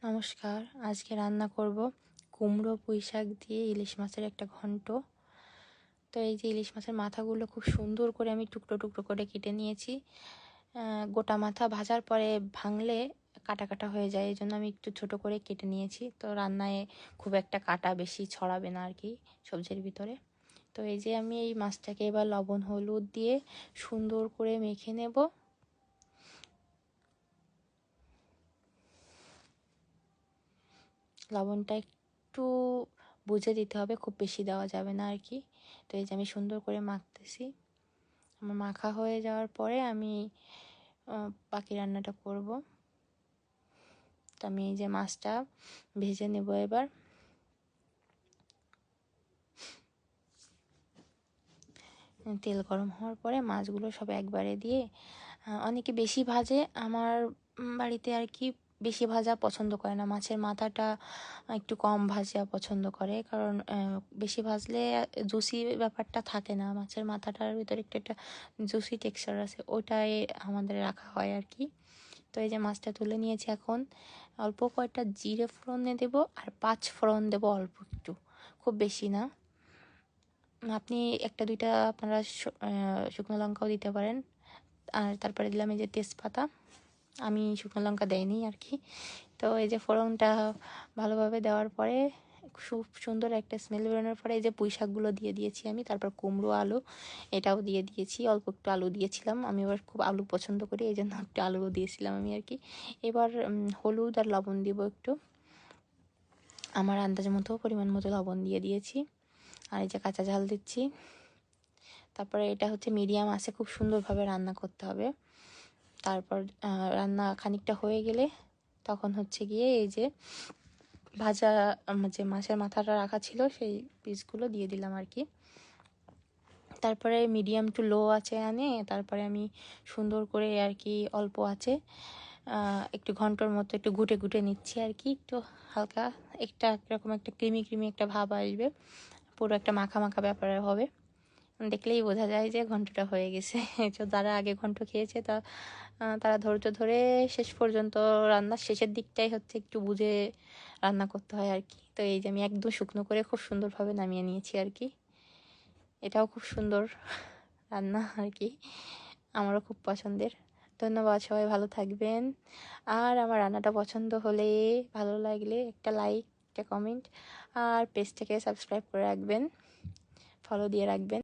নমস্কার, আজকে রান্না করব কুমড়ো পুঁই শাক দিয়ে ইলিশ মাছের একটা ঘন্ট। তো এই যে ইলিশ মাছের মাথাগুলো খুব সুন্দর করে আমি টুকরো টুকরো করে কেটে নিয়েছি। গোটা মাথা ভাজার পরে ভাঙলে কাটা কাটা হয়ে যায়, এই জন্য আমি একটু ছোট করে কেটে নিয়েছি। তো রান্নায় খুব একটা কাটা বেশি ছড়াবে না আর কি সবজির ভিতরে। তো এই যে আমি এই মাছটাকে এবার লবণ হলুদ দিয়ে সুন্দর করে মেখে নেব। লবণটা একটু বুঝে দিতে হবে, খুব বেশি দেওয়া যাবে না আর কি। তো এই যে আমি সুন্দর করে মাখতেছি। আমার মাখা হয়ে যাওয়ার পরে আমি বাকি রান্নাটা করব। তো আমি এই যে মাছটা ভেজে নেব এবার। তেল গরম হওয়ার পরে মাছগুলো সব একবারে দিয়ে, অনেকে বেশি ভাজে, আমার বাড়িতে আর কি বেশি ভাজা পছন্দ করে না, মাছের মাথাটা একটু কম ভাজা পছন্দ করে, কারণ বেশি ভাজলে জুসি ব্যাপারটা থাকে না, মাছের মাথাটার ভিতরে একটা জুসি টেক্সচার আছে, ওটাই আমাদের রাখা হয় আর কি। তো এই যে মাছটা তুলে নিয়েছি, এখন অল্প কয়েকটা জিরে ফোড়নে দেব আর 5 ফোড়ন দেব অল্প একটু, খুব বেশি না। আপনি একটা দুইটা আপনারা শুকনো লঙ্কাও দিতে পারেন। আর তারপরে দিলাম এই যে তেজপাতা, আমি শুকনো লঙ্কা দেয়নি আর কি। তো এই যে ফোড়নটা ভালোভাবে দেওয়ার পরে খুব সুন্দর একটা স্মেল বেরোনোর পরে এই যে পুঁই শাকগুলো দিয়ে দিয়েছি আমি, তারপর কুমড়ো আলু এটাও দিয়ে দিয়েছি, অল্প একটু আলু দিয়েছিলাম, আমি এবার খুব আলু পছন্দ করি এই জন্য একটু আলুও দিয়েছিলাম আমি আর কি। এবার হলুদ আর লবণ দিব একটু, আমার আন্দাজ মতো পরিমাণ মতো লবণ দিয়ে দিয়েছি। আর এই যে কাঁচা ঝাল দিচ্ছি। তারপরে এটা হচ্ছে মিডিয়াম আছে, খুব সুন্দরভাবে রান্না করতে হবে। তারপর রান্না খানিকটা হয়ে গেলে তখন হচ্ছে গিয়ে এই যে ভাজা যে মাছের মাথাটা রাখা ছিল সেই পিসগুলো দিয়ে দিলাম আর কি। তারপরে মিডিয়াম টু লো আছে তারপরে আমি সুন্দর করে আর কি অল্প আছে একটু ঘন্টার মতো একটু ঘুটে ঘুটে নিচ্ছি আর কি, একটু হালকা একটা এরকম একটা ক্রিমি ক্রিমি একটা ভাব আসবে, পুরো একটা মাখা মাখা ব্যাপার হবে, দেখলেই বোঝা যায় যে ঘন্টটা হয়ে গেছে। তো যারা আগে ঘন্ট খেয়েছে তারা ধৈর্য ধরে শেষ পর্যন্ত, রান্নার শেষের দিকটাই হচ্ছে একটু বুঝে রান্না করতে হয় আর কি। তো এই যে আমি একদম শুকনো করে খুব সুন্দরভাবে নামিয়ে নিয়েছি আর কি। এটাও খুব সুন্দর রান্না আর কি, আমারও খুব পছন্দের। ধন্যবাদ, সবাই ভালো থাকবেন। আর আমার রান্নাটা পছন্দ হলে, ভালো লাগলে একটা লাইক, একটা কমেন্ট, আর পেজটাকে সাবস্ক্রাইব করে রাখবেন, ফলো দিয়ে রাখবেন।